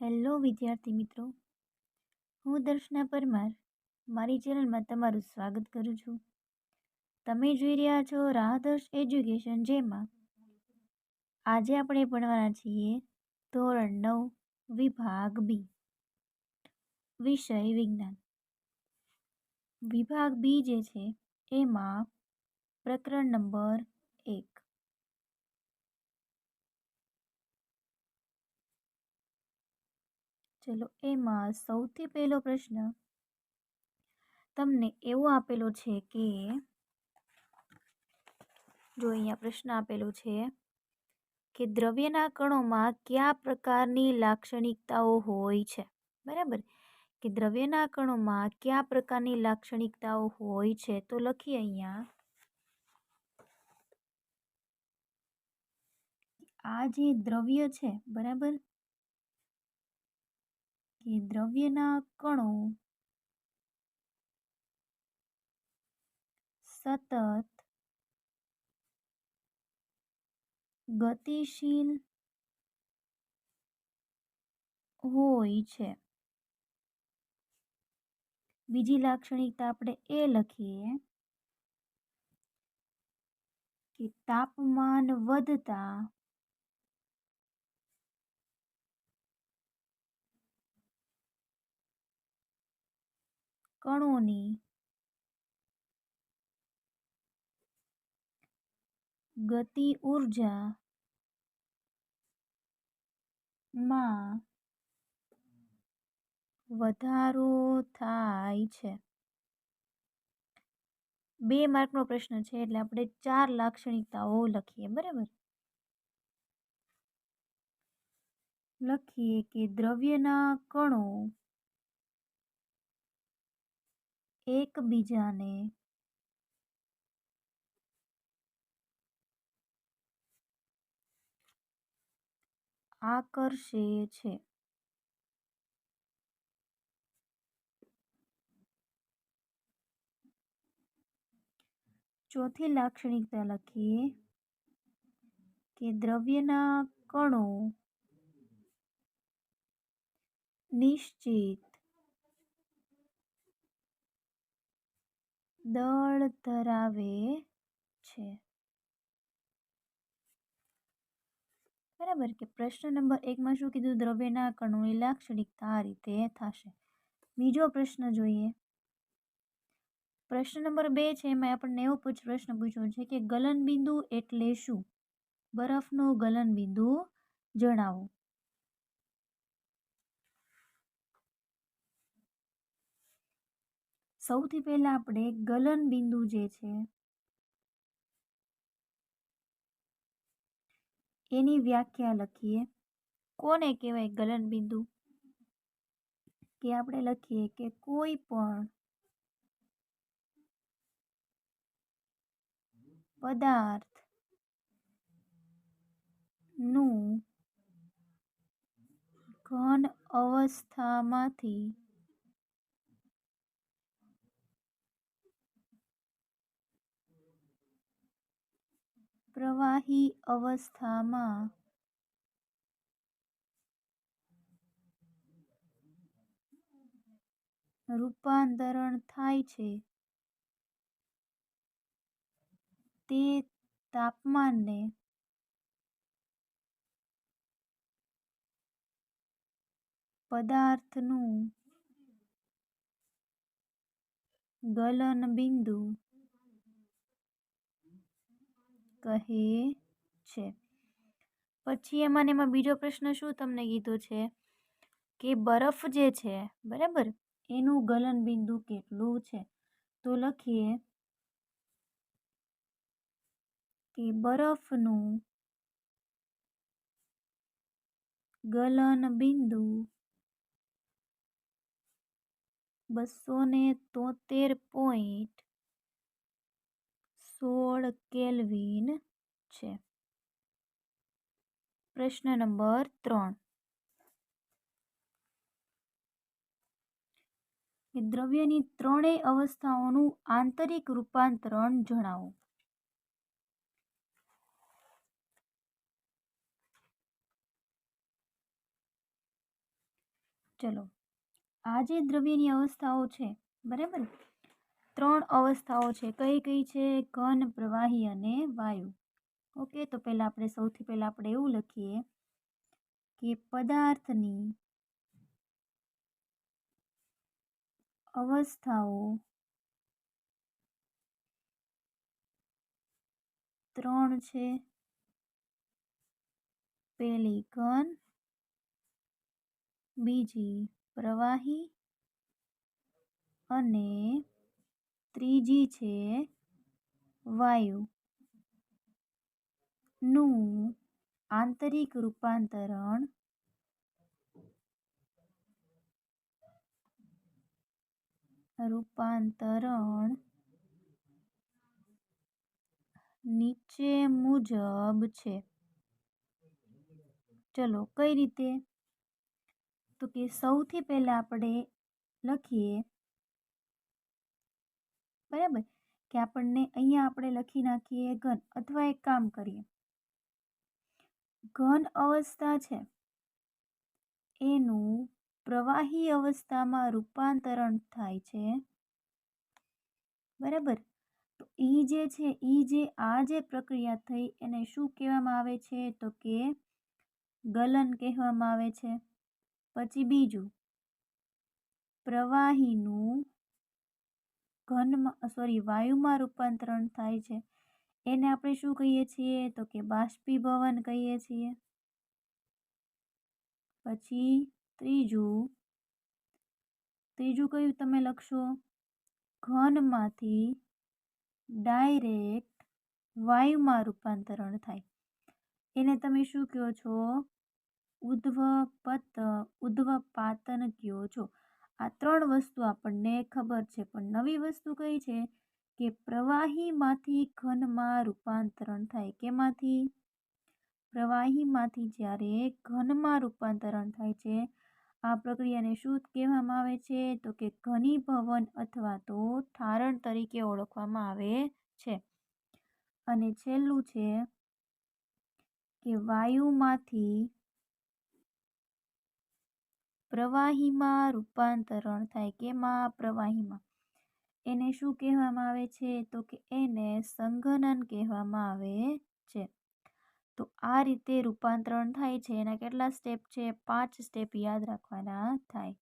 Hello વિદ્યાર્થી મિત્રો, હું દર્શના પરમાર મારી ચેનલમાં તમારું સ્વાગત કરું છું. તમે જોઈ રહ્યા છો રાહદર્શ એજ્યુકેશન, જેમાં આજે આપણે ભણવાના છીએ ધોરણ 9 વિભાગ બી, વિષય વિજ્ઞાન. વિભાગ બી જે છે એમાં પ્રકરણ નંબર 1. ચલો, એમાં સૌથી પહેલો પ્રશ્ન તમને એવો આપેલો છે કે જો અહીંયા પ્રશ્ન આપેલો છે કે દ્રવ્યના કણોમાં કયા પ્રકારની લાક્ષણિકતાઓ હોય છે. બરાબર, કે દ્રવ્યના કણોમાં કયા પ્રકારની લાક્ષણિકતાઓ હોય છે. તો લખીએ અહીંયા, આ જે દ્રવ્ય છે, બરાબર, કે દ્રવ્યના કણો સતત ગતિશીલ હોય છે. બીજી લાક્ષણિકતા આપણે એ લખીએ કે તાપમાન વધતા કણોની ગતિ ઊર્જા માં વધારો થાય છે. 2 માર્કનો પ્રશ્ન છે એટલે આપણે 4 લાક્ષણિકતાઓ લખીએ. બરાબર, લખીએ કે દ્રવ્યના કણો એકબીજાને આકર્ષે છે. ચોથી લાક્ષણિકતા લખીએ કે દ્રવ્યના કણો નિશ્ચિત દળ ધરાવે છે. બરાબર, કે પ્રશ્ન નંબર 1માં શું કીધું? દ્રવ્યના કણોની લાક્ષણિકતા આ રીતે થશે. બીજો પ્રશ્ન જોઈએ. પ્રશ્ન નંબર 2 છે, એમાં આપણને એવો પ્રશ્ન પૂછ્યો છે કે ગલનબિંદુ એટલે શું? બરફનું ગલનબિંદુ જણાવો. સૌથી પહેલા આપણે ગલનબિંદુ જે છે એની વ્યાખ્યા લખીએ. કોને કહેવાય ગલનબિંદુ? કે આપણે લખીએ કે કોઈ પણ પદાર્થ નું ઘન અવસ્થામાંથી પ્રવાહી અવસ્થામાં રૂપાંતરણ થાય છે તે તાપમાનને પદાર્થનું ગલનબિંદુ કહે છે. પછી એમાં બીજો પ્રશ્ન શું તમને કીધો છે કે બરફ જે છે, બરાબર, એનું ગલનબિંદુ કેટલું છે? તો લખીએ કે બરફનું ગલનબિંદુ 273.16 કેલ્વિન છે. પ્રશ્ન નંબર 3, દ્રવ્યની ત્રણેય અવસ્થાઓનું આંતરિક રૂપાંતરણ જણાવો. ચલો, આ જે દ્રવ્યની અવસ્થાઓ છે, બરાબર, 3 અવસ્થાઓ છે. કઈ કઈ છે? ઘન, પ્રવાહી અને વાયુ. ઓકે, તો સૌથી પહેલા આપણે એવું લખીએ કે પદાર્થની અવસ્થાઓ 3 છે. પહેલી ઘન, બીજી પ્રવાહી અને ત્રીજી છે વાયુ. નું આંતરિક રૂપાંતરણ નીચે મુજબ છે. ચલો, કઈ રીતે? તો કે સૌથી પહેલા આપણે લખીએ, બરાબર, કે અહીંયા આપણે લખી નાખીએ ઘન, અથવા એક કામ કરીએ, ઘન અવસ્થા છે એનું પ્રવાહી અવસ્થામાં રૂપાંતરણ થાય છે, બરાબર. તો આ જે પ્રક્રિયા થઈ એને શું કહેવામાં આવે છે? તો કે ગલન કહેવામાં આવે છે. પછી બીજું, પ્રવાહીનું વાયુમાં રૂપાંતરણ થાય છે, એને આપણે શું કહીએ છીએ? તો કે બાષ્પીભવન કહીએ છીએ. પછી ત્રીજું કયું તમે લખશો? ઘનમાંથી ડાયરેક્ટ વાયુમાં રૂપાંતરણ થાય, એને તમે શું કહો છો? ઉદ્ધ્વપાતન કહો છો. આ 3 વસ્તુ આપણને ખબર છે, પણ નવી વસ્તુ કઈ છે? કે પ્રવાહીમાંથી ઘનમાં રૂપાંતરણ થાય. કેમાંથી? પ્રવાહીમાંથી જ્યારે ઘનમાં રૂપાંતરણ થાય છે, આ પ્રક્રિયાને શું કહેવામાં આવે છે? તો કે ઘનીભવન અથવા તો ઠારણ તરીકે ઓળખવામાં આવે છે. અને છેલ્લું છે કે વાયુમાંથી પ્રવાહીમાં રૂપાંતરણ થાય. કેમાં? પ્રવાહીમાં. એને શું કહેવામાં આવે છે? તો કે એને સંઘનન કહેવામાં આવે છે. તો આ રીતે રૂપાંતરણ થાય છે. એના કેટલા સ્ટેપ છે? 5 સ્ટેપ યાદ રાખવાના થાય.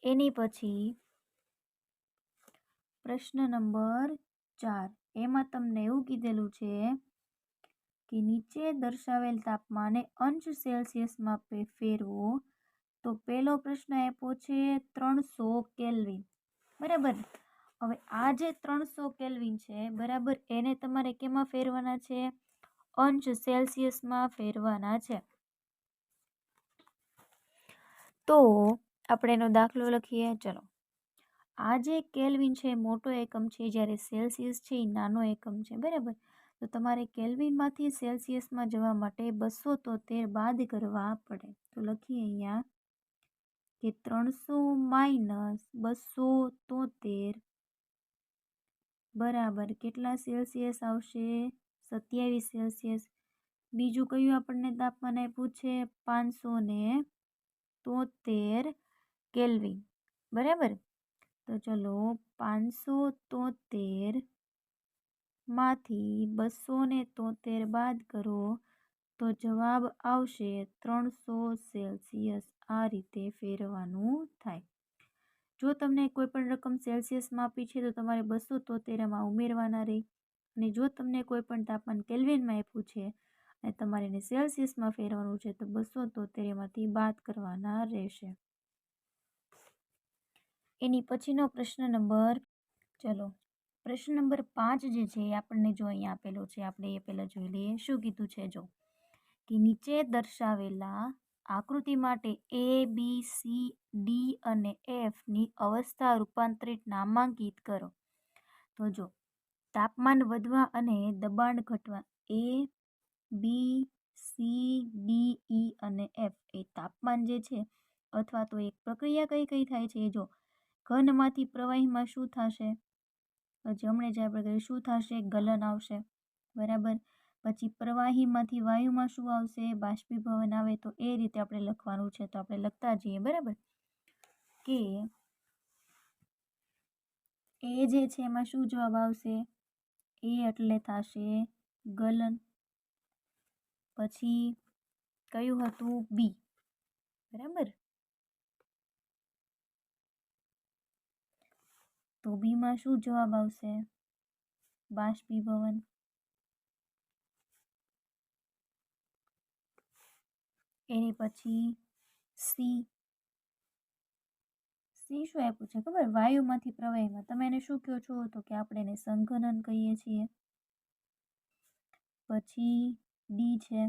એની પછી પ્રશ્ન નંબર 4, એમાં તમને એવું કીધેલું છે કે નીચે દર્શાવેલ તાપમાને અંશ સેલ્સિયસમાં ફેરવો. તો પહેલો પ્રશ્ન આપ્યો છે 300 કેલ્વિન, બરાબર. હવે આ જે 300 કેલ્વિન છે, બરાબર, એને તમારે કેમાં ફેરવાના છે? અંશ સેલ્સિયસમાં ફેરવાના છે. તો આપણે એનો દાખલો લખીએ. ચલો, આ જે કેલ્વિન છે મોટો એકમ છે, જ્યારે સેલ્સિયસ છે એ નાનો એકમ છે, બરાબર. તો તમારે કેલ્વિનમાંથી સેલ્સિયસમાં જવા માટે 273 બાદ કરવા પડે. તો લખીએ અહીંયા કે 300 - 273 બરાબર કેટલા સેલ્સિયસ આવશે? 27 સેલ્સિયસ. બીજું કયું આપણને તાપમાન આપ્યું છે? 573 કેલ્વિન, બરાબર. તો ચલો, 573 માંથી 273 બાદ કરો તો જવાબ આવશે 300 સેલ્સિયસ. આ રીતે ફેરવાનું થાય. જો તમને કોઈ પણ રકમ સેલ્સિયસમાં આપી છે તો તમારે 273 એમાં ઉમેરવાના રહે, અને જો તમને કોઈ પણ તાપમાન કેલ્વિનમાં આપ્યું છે અને તમારે એને સેલ્સિયસમાં ફેરવાનું છે તો 273 એમાંથી બાદ કરવાના રહેશે. એની પછીનો પ્રશ્ન નંબર, ચલો, પ્રશ્ન નંબર 5 જે છે આપણને જો અહીંયા આપેલો છે, આપણે એ પહેલાં જોઈ લઈએ. શું કીધું છે? જો કે નીચે દર્શાવેલા આકૃતિ માટે A, B, C, D અને F ની અવસ્થા રૂપાંતરિત નામાંકિત કરો. તો જો તાપમાન વધવા અને દબાણ ઘટવા, A, B, C, D, E અને F એ તાપમાન જે છે અથવા તો એક પ્રક્રિયા કઈ થાય છે? જો ઘનમાંથી પ્રવાહીમાં શું થશે? પછી હમણાં જ આપણે શું થશે? ગલન આવશે, બરાબર. પછી પ્રવાહીમાંથી વાયુમાં શું આવશે? બાષ્પીભવન આવે. તો એ રીતે આપણે લખવાનું છે. તો આપણે લખતા જઈએ, બરાબર, કે એ જે છે એમાં શું જવાબ આવશે? એ એટલે થશે ગલન. પછી કયું હતું? બી, બરાબર. તો બીમાં શું જવાબ આવશે? બાષ્પીભવન. એની પછી સી. સી શું આપ્યું છે ખબર? વાયુમાંથી પ્રવાહીમાં. તમે એને શું કહો છો? તો કે આપણે એને સંઘનન કહીએ છીએ. પછી ડી છે,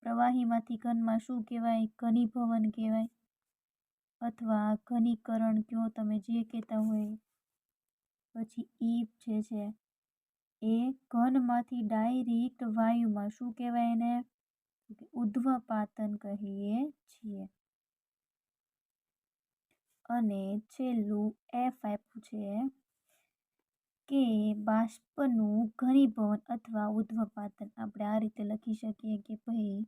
પ્રવાહીમાંથી ઘનમાં શું કહેવાય? ઘનીભવન કહેવાય, અથવા ઘનીકરણ કયો, તમે જે કહેતા હોય. પછી ઈ જે છે એ ઘનમાંથી ડાયરેક્ટ વાયુમાં શું કહેવાય? એને ઉધ્વપાતન કહીએ છીએ. અને છેલ્લું એફ આપ્યું છે કે બાષ્પનું ઘનીભવન અથવા ઉધ્વપાતન. આપણે આ રીતે લખી શકીએ કે ભાઈ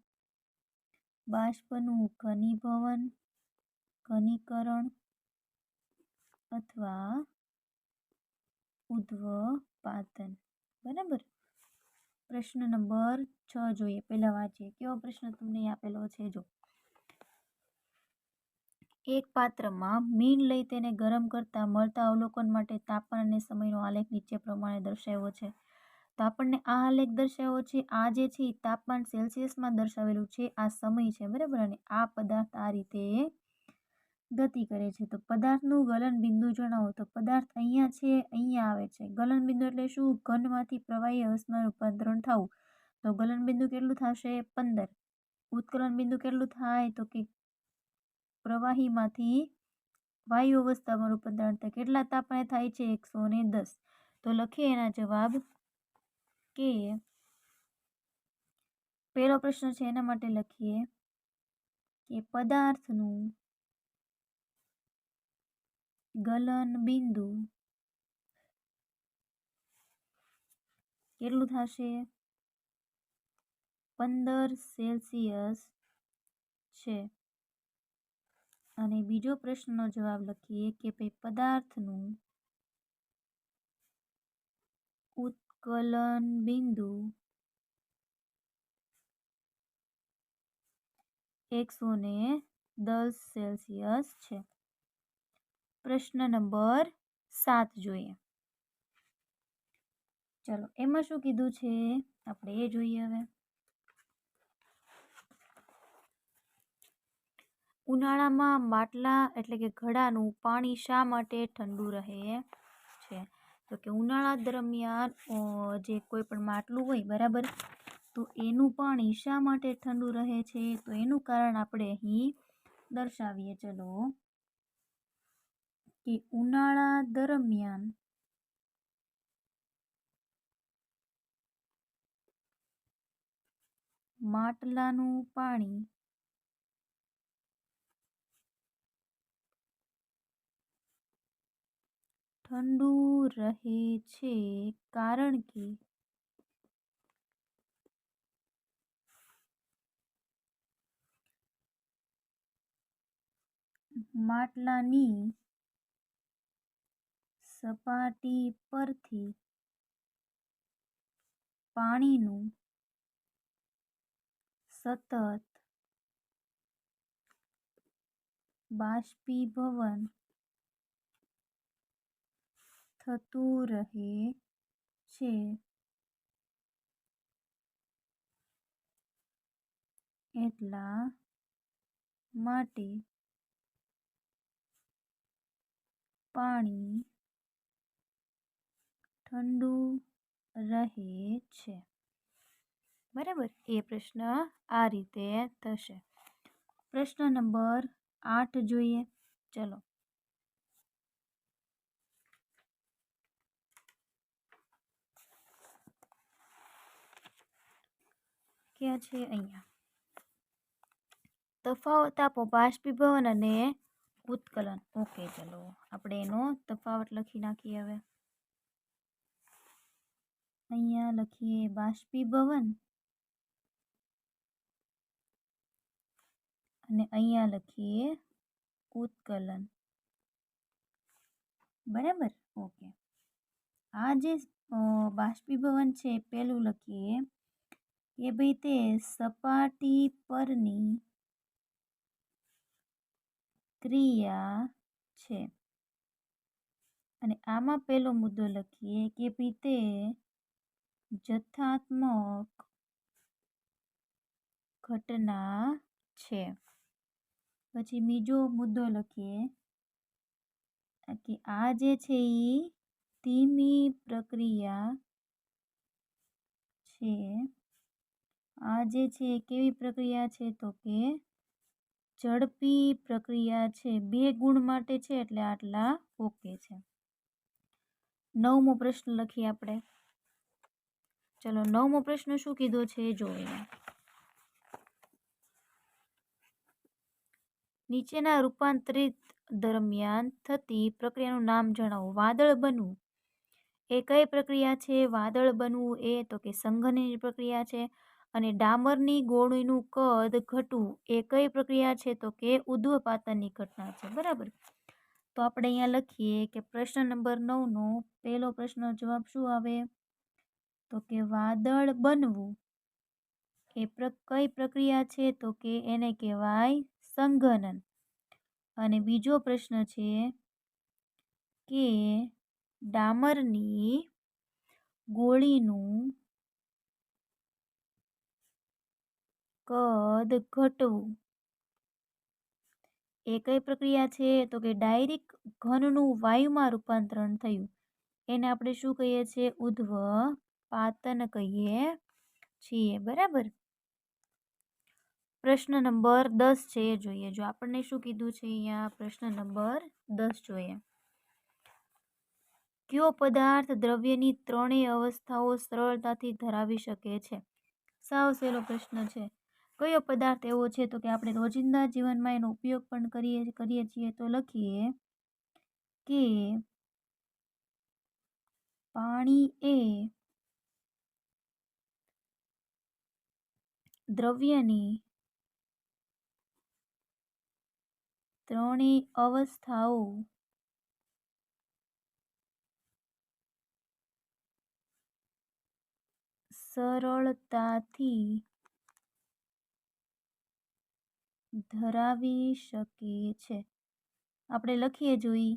બાષ્પનું ઘનીભવન, ઘનીકરણ અથવા ઉધ્વપાતન, બરાબર. પ્રશ્ન નંબર 6 જોઈએ. પહેલા વાંચીએ. કેવો પ્રશ્ન તમને આપેલો છે? જો, એક પાત્રમાં મીણ લઈ તેને ગરમ કરતા મળતા અવલોકન માટે તાપમાન અને સમયનો આલેખ નીચે પ્રમાણે દર્શાવ્યો છે. તો આપણને આ આલેખ દર્શાવ્યો છે. આ જે છે એ તાપમાન સેલ્સિયસમાં દર્શાવેલું છે. આ સમય છે, બરાબર. અને આ પદાર્થ આ રીતે ગતિ કરે છે. તો પદાર્થનું ગલન બિંદુ જણાવો. તો પદાર્થ અહીંયા છે, અહીંયા આવે છે. ગલન બિંદુ એટલે શું? ઘનમાંથી પ્રવાહી અવસ્થામાં રૂપાંતરણ થવું. તો ગલન બિંદુ કેટલું થશે? 15. ઉત્કલન બિંદુ કેટલું થાય? તો કે પ્રવાહીમાંથી વાયુ અવસ્થામાં રૂપાંતરણ થાય. કેટલા તાપમાને થાય છે? 110. તો લખીએ એના જવાબ કે પહેલો પ્રશ્ન છે એના માટે લખીએ કે પદાર્થનું ગલન બિંદુ કેટલું થશે? 15 સેલ્સિયસ છે. અને બીજો પ્રશ્નનો જવાબ લખીએ કે ભાઈ પદાર્થનું ઉત્કલન બિંદુ 110 સેલ્સિયસ છે. પ્રશ્ન નંબર 7 જોઈએ. ચલો, એમાં શું કીધું છે આપણે એ જોઈએ. હવે ઉનાળામાં માટલા એટલે કે ઘડાનું પાણી શા માટે ઠંડુ રહે છે? તો કે ઉનાળા દરમિયાન જે કોઈ પણ માટલું હોય, બરાબર, તો એનું પાણી શા માટે ઠંડુ રહે છે? તો એનું કારણ આપણે અહીં દર્શાવીએ. ચલો, કે ઉનાળા દરમિયાન માટલાનું પાણી ઠંડુ રહે છે કારણ કે માટલાની સપાટી પરથી પાણીનું સતત બાષ્પીભવન થતું રહે છે. એટલા માટે પાણી ઠંડુ રહે છે, બરાબર. એ પ્રશ્ન આ રીતે થશે. પ્રશ્ન નંબર 8 જોઈએ. ચલો, ક્યાં છે? અહીંયા. તફાવત આપો બાષ્પીભવન અને ઉત્કલન. ઓકે, ચલો આપણે એનો તફાવત લખી નાખીએ. હવે અહીંયા લખીએ બાષ્પીભવન અને અહીંયા લખીએ ઉત્કલન. બરાબર. ઓકે. આ જે બાષ્પીભવન છે પેલું લખીએ કે ભાઈ તે સપાટી પરની ક્રિયા છે. અને આમાં પેલો મુદ્દો લખીએ કે ભાઈ તે જથ્થાત્મક ઘટના છે. પછી બીજો મુદ્દો લખીએ કે આ જે છે એ ધીમી પ્રક્રિયા છે. આ જે છે કેવી પ્રક્રિયા છે તો કે ઝડપી પ્રક્રિયા છે. 2 ગુણ માટે છે એટલે આટલા ઓકે છે. 9મો પ્રશ્ન લખીએ આપણે. ચલો 9મો પ્રશ્ન શું કીધો છે જોઈએ. નીચેના રૂપાંતરિત દરમિયાન થતી પ્રક્રિયાનું નામ જણાવો. વાદળ બનવું એ કઈ પ્રક્રિયા છે? વાદળ બનવું એ તો કે સંઘનનની પ્રક્રિયા છે. અને ડામરની ગોળીનું કદ ઘટવું એ કઈ પ્રક્રિયા છે? તો કે ઉધ્વપાતનની ઘટના છે. બરાબર. તો આપણે અહીંયા લખીએ કે પ્રશ્ન નંબર 9નો પહેલો પ્રશ્ન જવાબ શું આવે? તો કે વાદળ બનવું એ કઈ પ્રક્રિયા છે? તો કે એને કહેવાય સંઘનન. અને બીજો પ્રશ્ન છે કે ડામરની ગોળીનું કદ ઘટવું એ કઈ પ્રક્રિયા છે? તો કે ડાયરેક્ટ ઘનનું વાયુમાં રૂપાંતરણ થયું એને આપણે શું કહીએ છીએ? ઉધ્વપાતન કહીએ છીએ. બરાબર. પ્રશ્ન નંબર 10 છે એ જોઈએ. જો આપણને શું કીધું છે અહીંયા પ્રશ્ન નંબર 10 જોઈએ. કયો પદાર્થ દ્રવ્યની ત્રણેય અવસ્થાઓ સરળતાથી ધરાવી શકે છે? સાવ સહેલો પ્રશ્ન છે. કયો પદાર્થ એવો છે? તો કે આપણે રોજિંદા જીવનમાં એનો ઉપયોગ પણ કરીએ છીએ. તો લખીએ કે પાણી એ દ્રવ્યની ત્રણેય અવસ્થાઓ સરળતાથી ધરાવી શકે છે. આપણે લખીએ જોઈ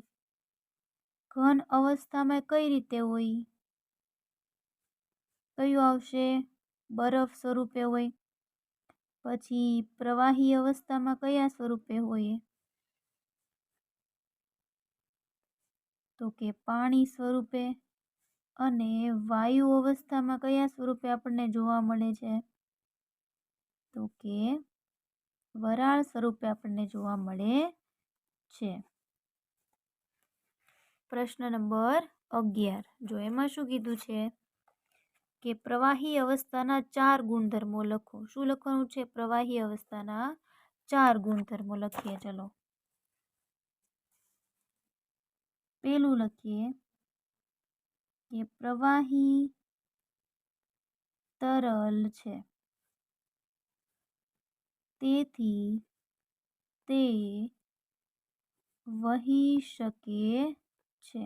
ઘન અવસ્થામાં કઈ રીતે હોય? કયું આવશે? બરફ સ્વરૂપે હોય. પછી પ્રવાહી અવસ્થામાં કયા સ્વરૂપે હોય? તો કે પાણી સ્વરૂપે. અને વાયુ અવસ્થામાં કયા સ્વરૂપે આપણને જોવા મળે છે? તો કે વરાળ સ્વરૂપે આપણને જોવા મળે છે. પ્રશ્ન નંબર 11. જો એમાં શું કીધું છે કે પ્રવાહી અવસ્થાના 4 ગુણધર્મો લખો. શું લખવાનું છે? પ્રવાહી અવસ્થાના 4 ગુણધર્મો લખીએ. ચલો પેલું લખીએ કે પ્રવાહી તરલ છે તેથી તે વહી શકે છે.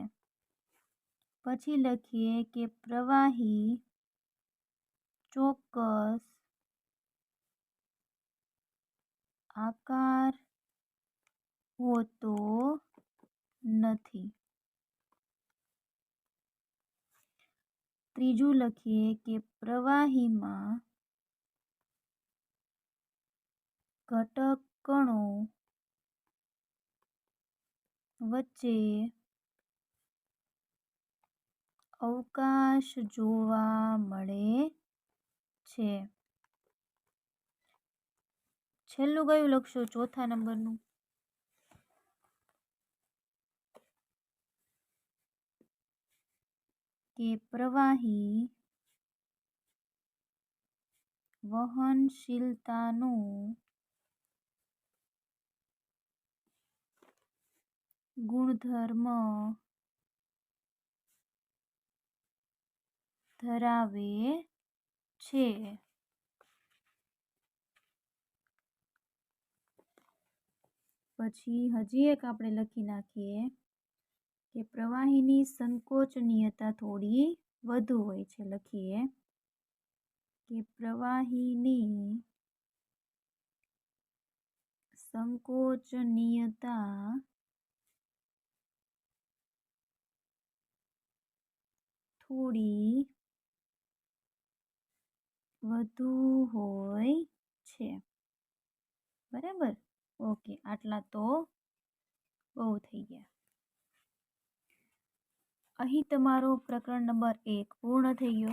પછી લખીએ કે પ્રવાહી ચોક્કસ આકાર હોતો નથી. ત્રીજું લખીએ કે પ્રવાહીમાં ઘટક કણો વચ્ચે અવકાશ જોવા મળે છે. છેલ્લું કયું લખશો? ચોથા નંબરનું. કે પ્રવાહી વહનશીલતાનો ગુણધર્મ ધરાવે છે। પછી હજી એક આપણે લખી નાખીએ કે પ્રવાહીની સંકોચનીયતા થોડી વધુ હોય છે। લખીએ કે પ્રવાહીની સંકોચનીયતા થોડી વધુ હોય છે। બરાબર, ઓકે, આટલા તો બહુ થઈ ગયા। અહીં તમારો પ્રકરણ નંબર 1 પૂર્ણ થઈ ગયો।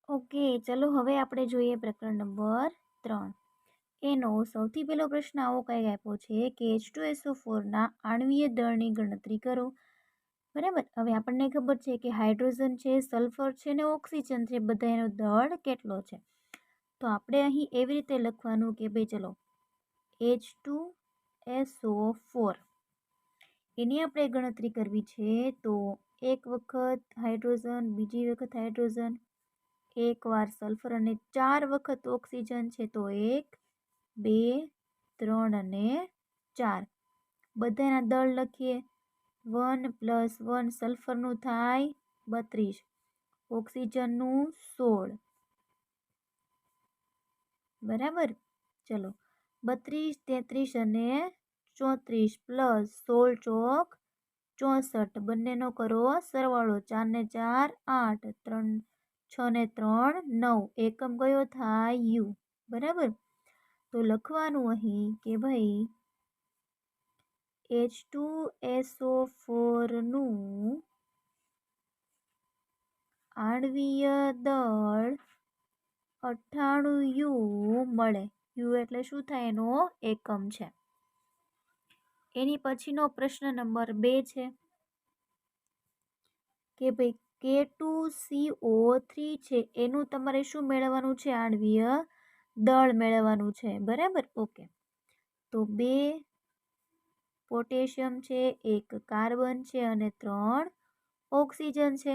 ઓકે, ચલો હવે આપણે જોઈએ પ્રકરણ નંબર 3। એનો સૌથી પહેલો પ્રશ્ન આવો કંઈક આપ્યો છે કે H2SO4ના આણ્વીય દળની ગણતરી કરો। બરાબર, હવે આપણને ખબર છે કે હાઇડ્રોજન છે, સલ્ફર છે ને ઓક્સિજન છે, બધાનો દળ કેટલો છે। તો આપણે અહીં એવી રીતે લખવાનું કે ભાઈ ચલો H2SO4 એની આપણે ગણતરી કરવી છે। તો એક વખત હાઇડ્રોજન, બીજી વખત હાઇડ્રોજન, એક વાર સલ્ફર અને 4 વખત ઓક્સિજન છે। તો 1, 2, 3 અને 4 બધાના દળ લખીએ। 1 + 1 સલ્ફરનું થાય 32, ઓક્સિજનનું 16। બરાબર, ચલો 32, 33 અને 34 પ્લસ 16 ચોક 64, બંનેનો કરો સરવાળો। 4 ને 4 8, 3 6 ને 3 9, એકમ કયો થાય યુ। બરાબર, તો લખવાનું અહીં કે ભાઈ H2SO4 નું આણ્વીય દળ 98 યુ મળે। યુ એટલે શું થાય? એનો એકમ છે। એની પછીનો પ્રશ્ન નંબર 2 છે કે ભાઈ K2CO3 છે એનું તમારે શું મેળવવાનું છે? આણ્વીય દળ મેળવવાનું છે। બરાબર, ઓકે, તો 2 પોટેશિયમ છે, 1 કાર્બન છે અને 3 ઓક્સિજન છે।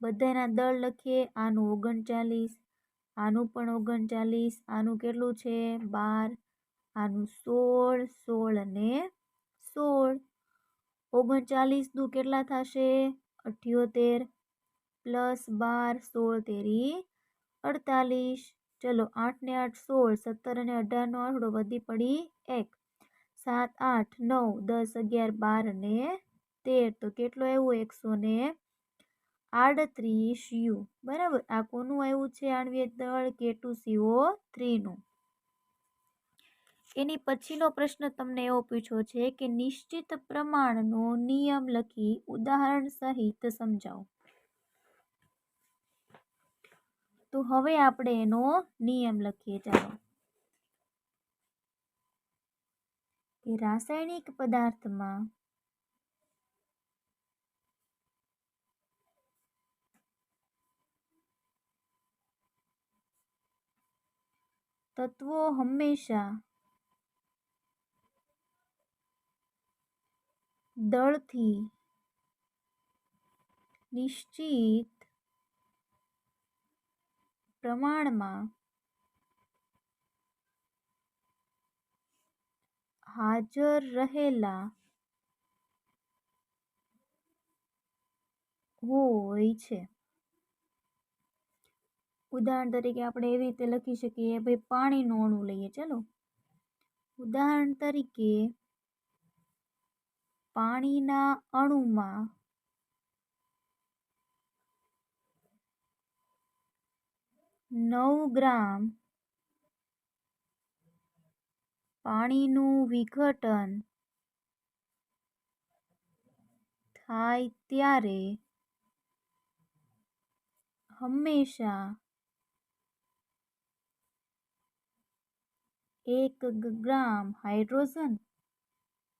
બધાના દળ લખીએ। આનું 39, આનું પણ 39, આનું કેટલું છે 12, આનું 16, 16 અને 16, 39 દુ કેટલા થશે 78, પ્લસ 12, 16 તેરી 48। ચલો 8 ને 8 16, 17 અને 18 નો આંકડો વધી પડી 1, 7, 8, 9, 10, 11, 12 અને 13, તો કેટલો આવ્યું 138 યુ। બરાબર, આ કોનું આવ્યું છે આણ્વીય દળ? K2CO3 નું। એની પછીનો પ્રશ્ન તમને એવો પૂછ્યો છે કે નિશ્ચિત પ્રમાણનો નિયમ લખી ઉદાહરણ સહિત સમજાવો। તો હવે આપણે એનો નિયમ લખીએ। ચાલો કે રાસાયણિક પદાર્થમાં તત્વો હંમેશા દળથી નિશ્ચિત પ્રમાણમાં હાજર રહેલા હોય છે। ઉદાહરણ તરીકે આપણે એવી રીતે લખી શકીએ ભાઈ પાણીનું અણુ લઈએ। ચલો ઉદાહરણ તરીકે પાણીના અણુમાં 9 ગ્રામ પાણીનું વિઘટન થાય ત્યારે હંમેશા 1 ગ્રામ હાઇડ્રોજન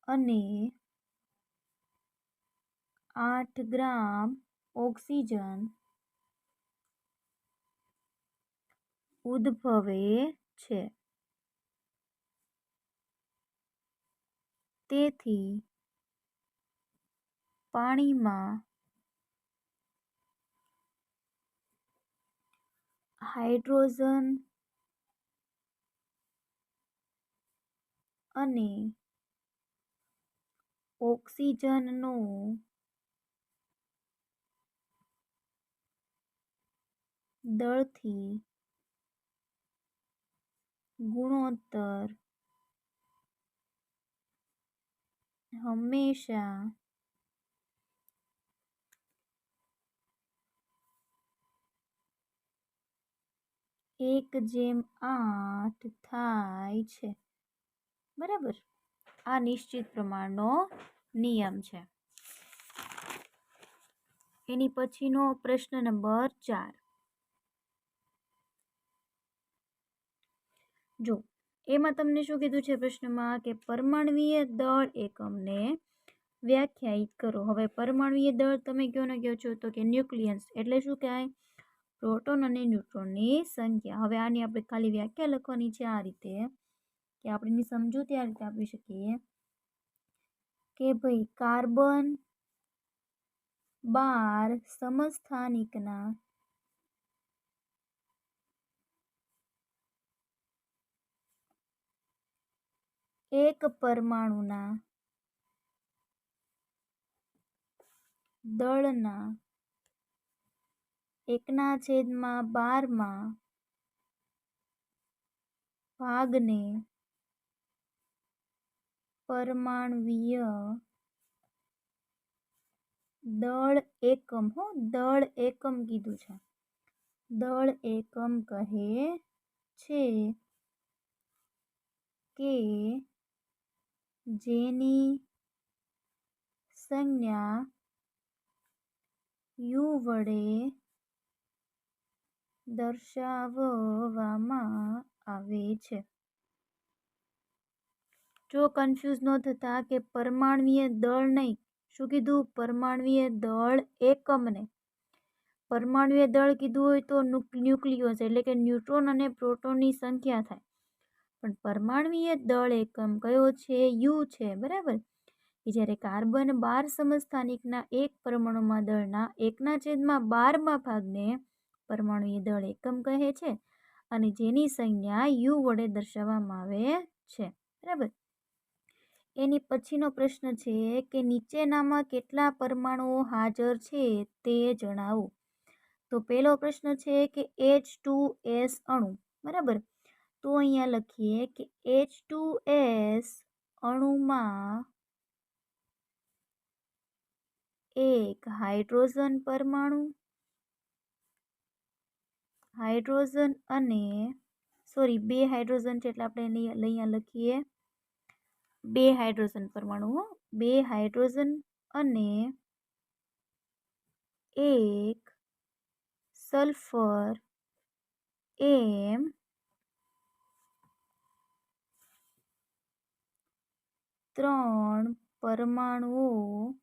અને 8 ગ્રામ ઓક્સિજન ઉદ્ભવે છે। તેથી પાણીમાં હાઇડ્રોજન અને ઓક્સિજનનો દળથી ગુણોત્તર હંમેશા 1:8 થાય છે. બરાબર, આ નિશ્ચિત પ્રમાણનો નિયમ છે. એની પછીનો પ્રશ્ન નંબર 4. જો એમાં તમને શું કીધું છે પ્રશ્નમાં કે પરમાણ્વીય દળ એકમને વ્યાખ્યાયિત કરો. હવે પરમાણ્વીય દળ તમે કયો ને કહો છો તો કે ન્યુક્લિયસ એટલે શું કહેવાય? પ્રોટોન અને ન્યુટ્રોનની સંખ્યા. હવે આની આપણે ખાલી વ્યાખ્યા લખવાની છે આ રીતે કે આપણે એની સમજૂતી આ રીતે આપી શકીએ કે ભાઈ કાર્બન 12 સમસ્થાનિકના એક પરમાણુના દળના 1/12 ભાગને પરમાણ્વીય દળ એકમ દળ એકમ કીધું છે. દળ એકમ કહે છે કે જેની સંજ્ઞા યુ વડે દર્શાવવામાં આવે છે. જો કન્ફ્યુઝ ન થતા કે પરમાણ્વીય દળ નહીં, શું કીધું? પરમાણ્વીય દળ એકમને. પરમાણ્વીય દળ કીધું હોય તો ન્યુક્લિયસ એટલે કે ન્યુટ્રોન અને પ્રોટોનની સંખ્યા થાય, પણ પરમાણ્વીય દળ એકમ કયો છે? યુ છે. બરાબર, કે જ્યારે કાર્બન 12 સમસ્થાનિકના એક પરમાણુમાં દળના 1/12 ભાગને પરમાણ્વીય દળ એકમ કહે છે અને જેની સંજ્ઞા યુ વડે દર્શાવવામાં આવે છે. બરાબર, એની પછીનો પ્રશ્ન છે કે નીચેનામાં કેટલા પરમાણુઓ હાજર છે તે જણાવો. તો પહેલો પ્રશ્ન છે કે H2S અણુ. બરાબર, તો અહીંયા લખીએ કે H2S અણુમાં એક હાઇડ્રોજન પરમાણુ અને બે હાઇડ્રોજન છે એટલે આપણે અહીંયા લખીએ 2 હાઇડ્રોજન પરમાણુ 2 હાઇડ્રોજન અને એક સલ્ફર એમ 3 પરમાણુઓ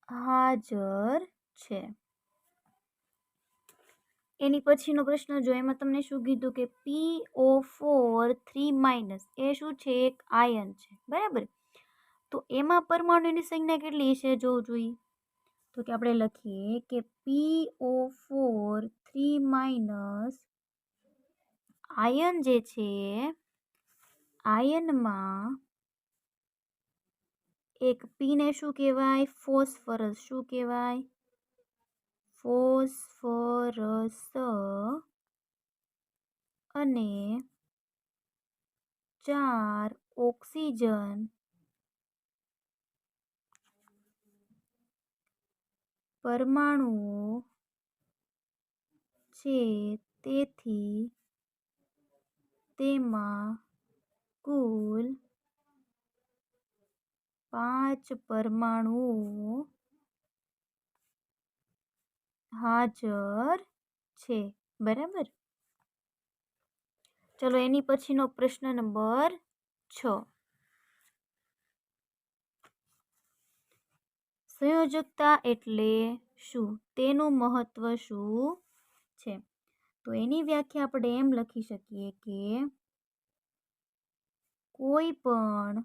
હાજર છે. એની પછીનો પ્રશ્ન જો એમાં તમને શું કીધું કે PO4 3- એ શું છે? એક આયન છે. બરાબર, તો એમાં પરમાણુની સંખ્યા કેટલી છે જોવું જોઈએ. તો કે આપણે લખીએ કે PO4 3- આયન જે છે આયનમાં એક પી ને શું કહેવાય? ફોસ્ફરસ. શું કહેવાય? ફોસ્ફરસ. અને 4 ઓક્સિજન પરમાણુઓ છે. તેથી તેમાં કુલ 5 પરમાણુઓ હાજર છે. બરાબર, ચલો એની પછીનો પ્રશ્ન નંબર 6. સંયોજકતા એટલે શું? તેનું મહત્વ શું છે? તો એની વ્યાખ્યા આપણે એમ લખી શકીએ કે કોઈ પણ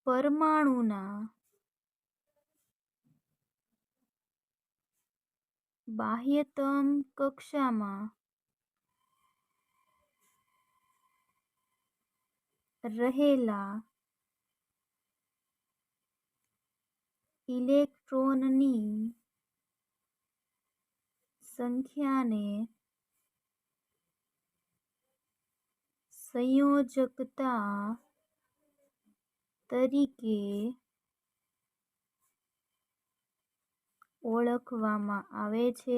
પરમાણુના બાહ્યતમ કક્ષામાં રહેલા ઇલેક્ટ્રોનની સંખ્યાને સંયોજકતા તરીકે ઓળખવામાં આવે છે.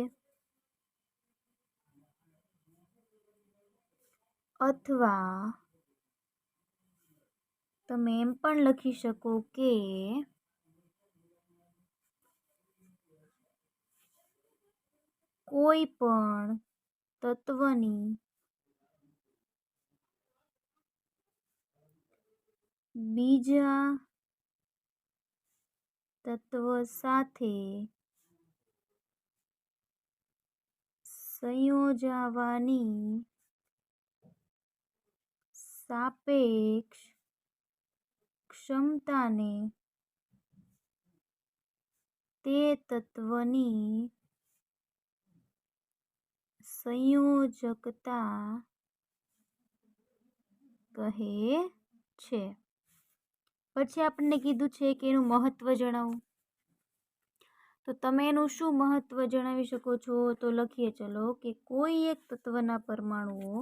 અથવા તમે એમ પણ લખી શકો કે કોઈ પણ તત્વની બીજા તત્વ સાથે સંયોજાવાની સાપેક્ષ ક્ષમતાને તે તત્વની સંયોજકતા કહે છે. પછી આપણને કીધું છે કે એનું મહત્વ જણાવો. તો તમે એનું શું મહત્વ જણાવી શકો છો? તો લખીએ ચલો કે કોઈ એક તત્વના પરમાણુઓ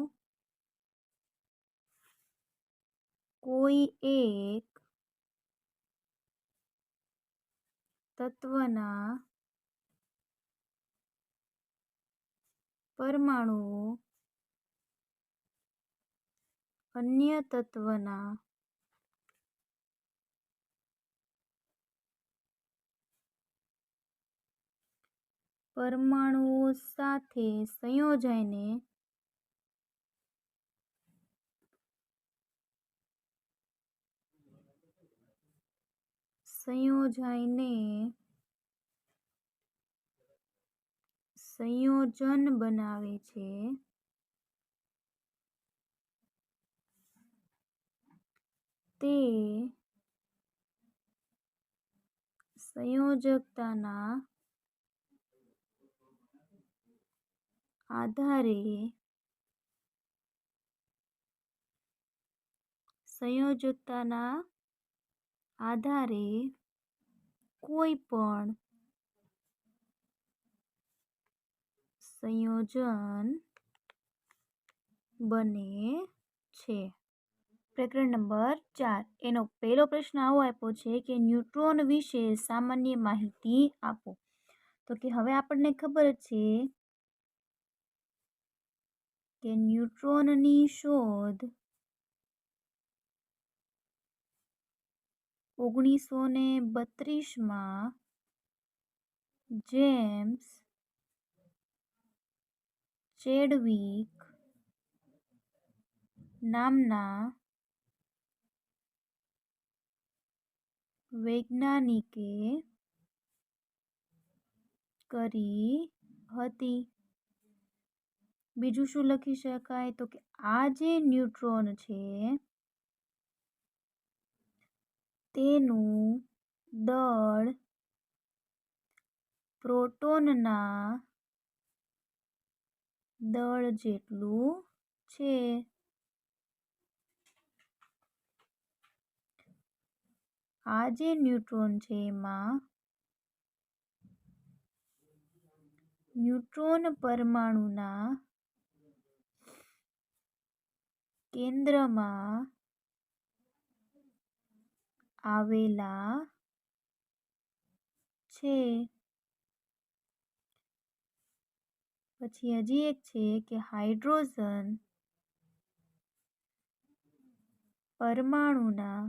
કોઈ એક તત્વના પરમાણુઓ અન્ય તત્વના પરમાણુઓ સાથે સંયોજાઈને સંયોજન બનાવે છે. તે સંયોજકતાના આધારે કોઈ પણ સંયોજન બને છે. પ્રકરણ નંબર 4 એનો પહેલો પ્રશ્ન આવો આપ્યો છે કે ન્યુટ્રોન વિશે સામાન્ય માહિતી આપો. તો કે હવે આપણને ખબર છે કે ન્યુટ્રોનની શોધ 1932માં જેમ્સ ચેડવિક નામના વૈજ્ઞાનિકે કરી હતી. બીજું શું લખી શકાય? તો કે આ જે ન્યુટ્રોન છે તેનું દળ પ્રોટોનના દળ જેટલું છે. આ જે ન્યુટ્રોન છે એમાં ન્યુટ્રોન પરમાણુના કેન્દ્રમાં આવેલા છે. પછી હજી એક છે કે હાઇડ્રોજન પરમાણુના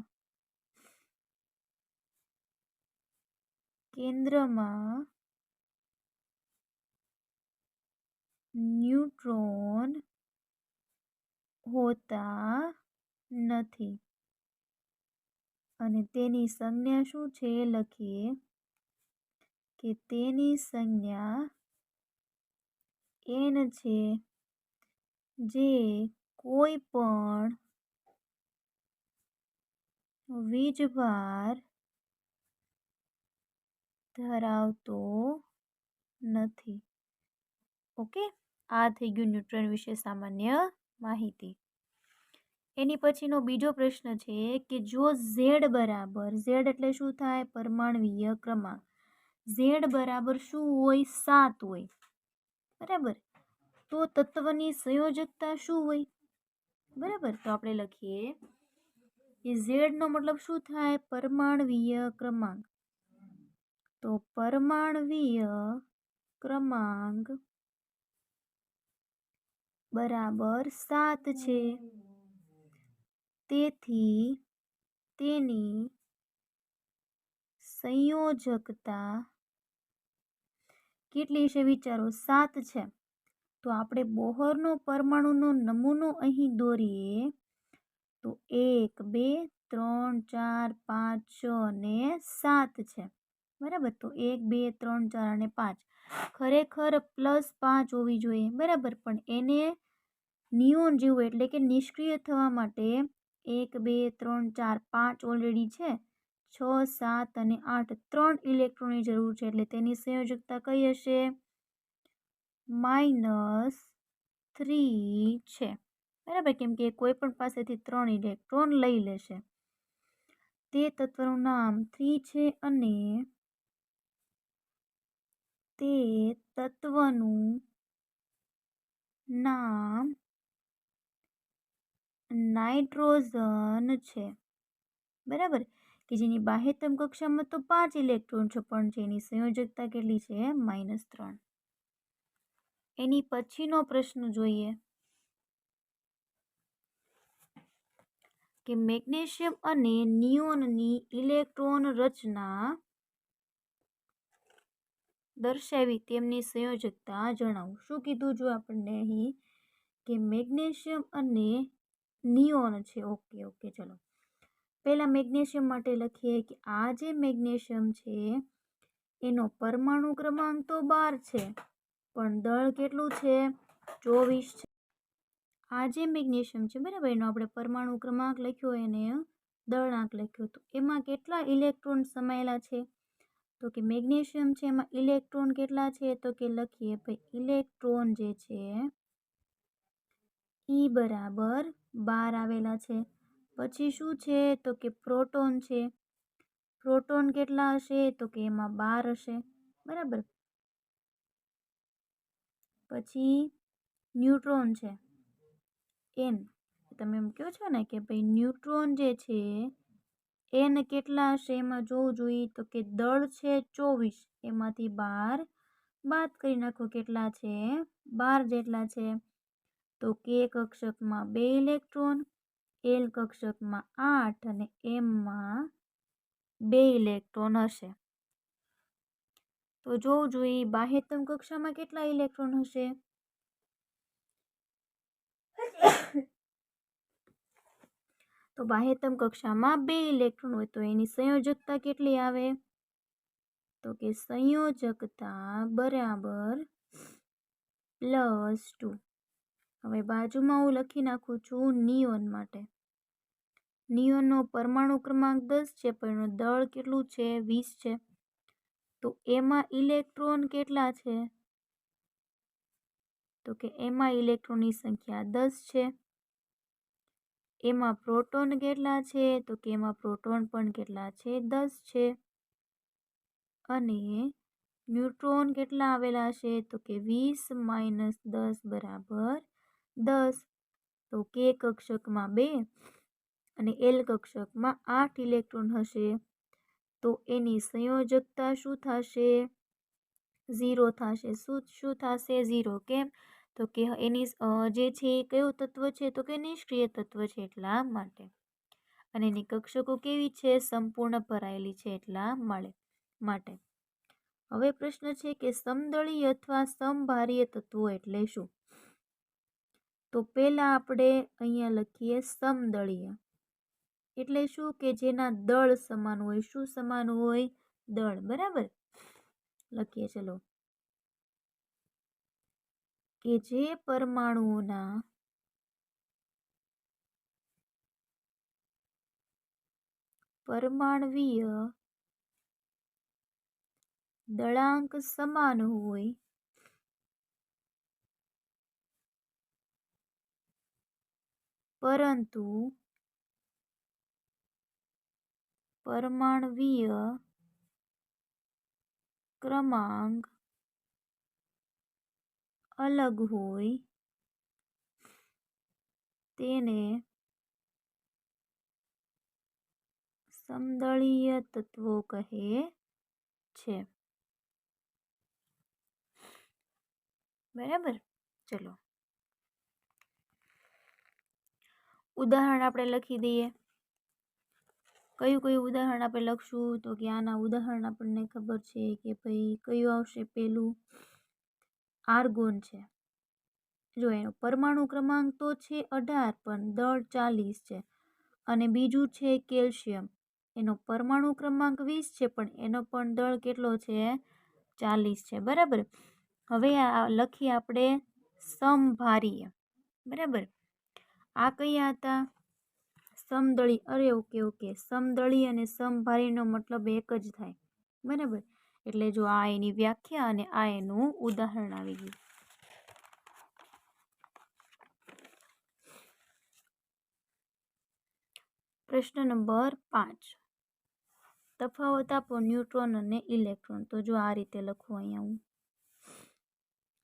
કેન્દ્રમાં ન્યુટ્રોન હોતા નથી અને તેની સંજ્ઞા શું છે? લખીએ કે તેની સંજ્ઞા n છે, જે કોઈ પણ વીજભાર ધરાવતો નથી. ઓકે, આ થઈ ગયું ન્યુટ્રોન વિશે સામાન્ય માહિતી. એની પછીનો બીજો પ્રશ્ન છે કે જો ઝેડ બરાબર, ઝેડ એટલે શું થાય? પરમાણ્વીય ક્રમાંક. ઝેડ બરાબર શું હોય? 7 હોય, બરાબર. તો તત્વની સંયોજકતા શું હોય? બરાબર, તો આપણે લખીએ કે ઝેડ નો મતલબ શું થાય? પરમાણ્વીય ક્રમાંક. તો પરમાણ્વીય ક્રમાંક બરાબર 7 છે. તેથી તેની સંયોજકતા કેટલી છે? વિચારો, 7 છે. તો આપણે બોહરનો પરમાણુનો નમૂનો અહીં દોરીએ તો 1 2 3 4 5 6 અને 7 છે, બરાબર. તો 1 2 3 4 અને 5 ખરેખર +5 હોવી જોઈએ, બરાબર. પણ એને નિયોન જેવું એટલે કે નિષ્ક્રિય થવા માટે 1 2 3 4 5 ઓલરેડી છે, 6 7 અને 8 3 ઇલેક્ટ્રોનની જરૂર છે. એટલે તેની સંયોજકતા કઈ હશે? -3 છે, બરાબર. કેમ કે કોઈ પણ પાસેથી 3 ઇલેક્ટ્રોન લઈ લેશે. તે તત્વનું નામ 3 છે અને તે તત્વનું નામ નાઇટ્રોજન છે, બરાબર. કે જેની બાહ્યતમ કક્ષામાં તો 5 ઇલેક્ટ્રોન છે, પણ જેની સંયોજકતા કેટલી છે? -3. એની પછીનો પ્રશ્ન જોઈએ કે મેગ્નેશિયમ અને નિયોનની ઇલેક્ટ્રોન રચના દર્શાવી તેમની સંયોજકતા જણાવો. શું કીધું? જો આપણને અહીં કે મેગ્નેશિયમ અને નિયોન છે. ઓકે, ચલો પહેલા મેગ્નેશિયમ માટે લખીએ કે આ જે મેગ્નેશિયમ છે એનો પરમાણુ ક્રમાંક તો 12 છે, પણ દળ કેટલું છે? 24 છે. આ જે મેગ્નેશિયમ છે, બરાબર, એનો આપણે પરમાણુ ક્રમાંક લખ્યો એને દળાંક લખ્યો, તો એમાં કેટલા ઇલેક્ટ્રોન સમાયેલા છે? તો કે મેગ્નેશિયમ છે એમાં ઇલેક્ટ્રોન કેટલા છે? તો કે લખીએ ભાઈ, ઇલેક્ટ્રોન જે છે ઈ બરાબર 12 આવેલા છે. પછી શું છે? તો કે પ્રોટોન છે. પ્રોટોન કેટલા હશે? તો કે એમાં 12 હશે, બરાબર. પછી ન્યુટ્રોન છે n. તમે એમ કહો છો ને કે ભાઈ ન્યુટ્રોન જે છે n કેટલા હશે? એમાં જોવું જોઈએ. તો કે દળ છે 24, એમાંથી 12 બાદ કરી નાખો. કેટલા છે? 12 જેટલા છે. તો કે કક્ષકમાં 2 ઇલેક્ટ્રોન, એલ કક્ષકમાં 8 અને એમમાં 2 ઇલેક્ટ્રોન હશે. તો જોવું જોઈએ બાહ્યતમ કક્ષામાં કેટલા ઇલેક્ટ્રોન હશે? તો બાહ્યતમ કક્ષામાં 2 ઇલેક્ટ્રોન હોય, તો એની સંયોજકતા કેટલી આવે? તો કે સંયોજકતા બરાબર +2. હવે બાજુમાં હું લખી નાખું છું નિયોન માટે. નિયોનનો પરમાણુ ક્રમાંક 10 છે, પણ એનું દળ કેટલું છે? 20 છે. તો એમાં ઇલેક્ટ્રોન કેટલા છે? તો કે એમાં ઇલેક્ટ્રોનની સંખ્યા 10 છે. એમાં પ્રોટોન કેટલા છે? તો કે એમાં પ્રોટોન પણ કેટલા છે? 10 છે. અને ન્યુટ્રોન કેટલા આવેલા છે? તો કે 20 - 10 બરાબર 10. તો કે કક્ષકમાં 2 અને એલ કક્ષકમાં 8 ઇલેક્ટ્રોન હશે. તો એની સંયોજકતા શું થશે? 0 થશે. શું થશે? 0. કેમ? તો કે એની જે છે એ કયું તત્વ છે? તો કે નિષ્ક્રિય તત્વ છે, એટલા માટે. અને એની કક્ષકો કેવી છે? સંપૂર્ણ ભરાયેલી છે, એટલા માટે. હવે પ્રશ્ન છે કે સમદળીય અથવા સમભારીય તત્વો એટલે શું? તો પહેલા આપણે અહીંયા લખીએ સમદળીય એટલે શું? કે જેના દળ સમાન હોય. શું સમાન હોય? દળ, બરાબર. લખીએ ચલો કે જે પરમાણુઓના પરમાણવીય દળાંક સમાન હોય પરંતુ પરમાણવીય ક્રમાંક અલગ હોય તેને સમદળીય તત્વો કહે છે. બરાબર. ચલો ઉદાહરણ આપણે લખી દઈએ. કયું ઉદાહરણ આપણે લખશું? તો કે આના ઉદાહરણ આપણને ખબર છે કે ભાઈ કયું આવશે. પેલું આર્ગોન છે. જો એનો પરમાણુ ક્રમાંક તો છે 18 પણ દળ 40 છે. અને બીજું છે કેલ્શિયમ, એનો પરમાણુ ક્રમાંક 20 છે પણ એનો પણ દળ કેટલો છે? 40 છે. બરાબર. હવે આ લખીએ આપણે સમભારીય. બરાબર. આ કયા હતા? સમદળી. અરે ઓકે. સમદળી અને સમભારીનો મતલબ એક જ થાય. બરાબર. એટલે જો આ એની વ્યાખ્યા અને આ એનું ઉદાહરણ આવી ગયું. પ્રશ્ન નંબર 5. તફાવત આપો ન્યુટ્રોન અને ઇલેક્ટ્રોન. તો જો આ રીતે લખું.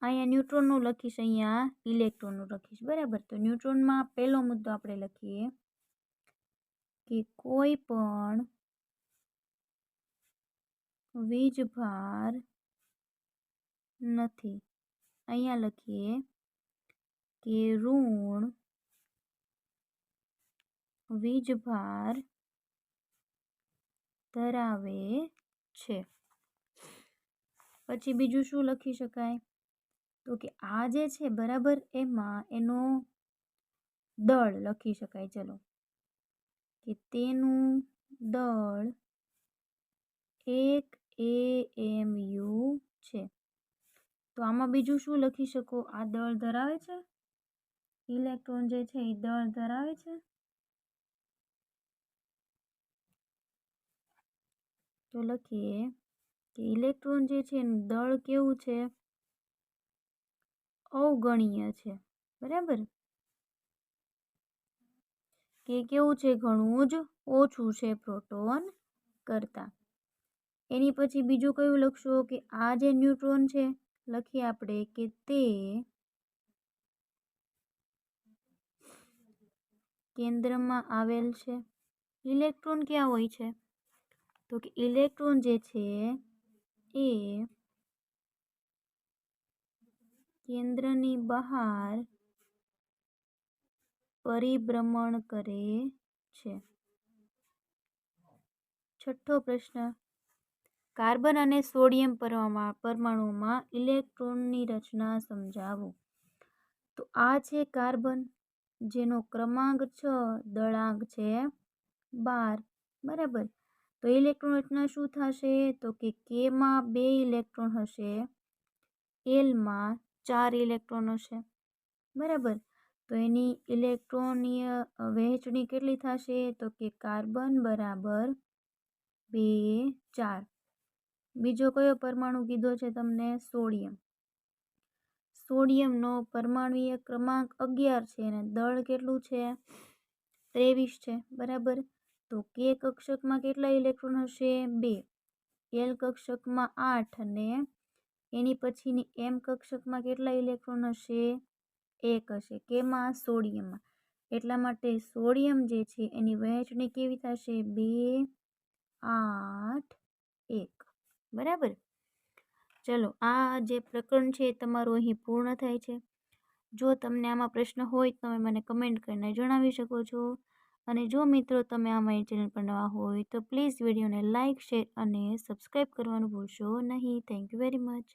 અહીંયા ન્યુટ્રોનનું લખીશ, અહીંયા ઇલેક્ટ્રોનનું લખીશ. બરાબર. તો ન્યુટ્રોનમાં પહેલો મુદ્દો આપણે લખીએ કે કોઈ પણ વીજભાર નથી. અહીંયા લખીએ કે ઋણ વીજભાર ધરાવે છે. પછી બીજું શું લખી શકાય? તો કે આ જે છે બરાબર, એમાં એનો દળ લખી શકાય. ચલો કે તેનું દળ 1 AMU છે. તો આમાં બીજું શું લખી શકો? આ દળ ધરાવે છે. ઇલેક્ટ્રોન જે છે એ દળ ધરાવે છે. તો લખીએ કે ઇલેક્ટ્રોન જે છે એનું દળ કેવું છે? અવગણ્ય છે. બરાબર. કે કેવું છે? ઘણું જ ઓછું છે પ્રોટોન કરતા. એની પછી બીજું કયું લખશો? કે આ જે ન્યુટ્રોન છે લખીએ આપણે કે તે કેન્દ્રમાં આવેલ છે. ઇલેક્ટ્રોન ક્યાં હોય છે? તો કે ઇલેક્ટ્રોન જે છે એ કેન્દ્રની બહાર પરિભ્રમણ કરે છે. છઠ્ઠો પ્રશ્ન. કાર્બન અને સોડિયમ પરમાણુમાં ઇલેક્ટ્રોનની રચના સમજાવો. તો આ છે કાર્બન, જેનો ક્રમાંક 6, દળાંક છે 12. બરાબર. તો ઇલેક્ટ્રોન રચના શું થશે? તો કે કેમાં 2 ઇલેક્ટ્રોન હશે, એલમાં 4 ઇલેક્ટ્રોન હશે. બરાબર. તો એની ઇલેક્ટ્રોનીય વહેંચણી કેટલી થશે? તો કે કાર્બન બરાબર 2 4. બીજો કયો પરમાણુ કીધો છે તમને? સોડિયમ. સોડિયમનો પરમાણુય ક્રમાંક 11 છે અને દળ કેટલું છે? 23 છે. બરાબર. તો કે કક્ષકમાં કેટલા ઇલેક્ટ્રોન હશે? 2. એલ કક્ષકમાં 8 અને એની પછીની એમ કક્ષકમાં કેટલા ઇલેક્ટ્રોન હશે? 1 હશે. કેમાં? સોડિયમમાં. એટલા માટે સોડિયમ જે છે એની વહેંચણી કેવી થશે? 2 8 1. બરાબર. ચલો આ જે પ્રકરણ છે તમારું અહીં પૂર્ણ થાય છે. જો તમને આમાં પ્રશ્ન હોય તો તમે મને કમેન્ટ કરીને જણાવી શકો છો. અને જો મિત્રો તમે અમારી ચેનલ પર નવા હોય તો પ્લીઝ વિડીયોને લાઇક, શેર અને સબસ્ક્રાઈબ કરવાનું ભૂલશો નહીં. Thank you very much.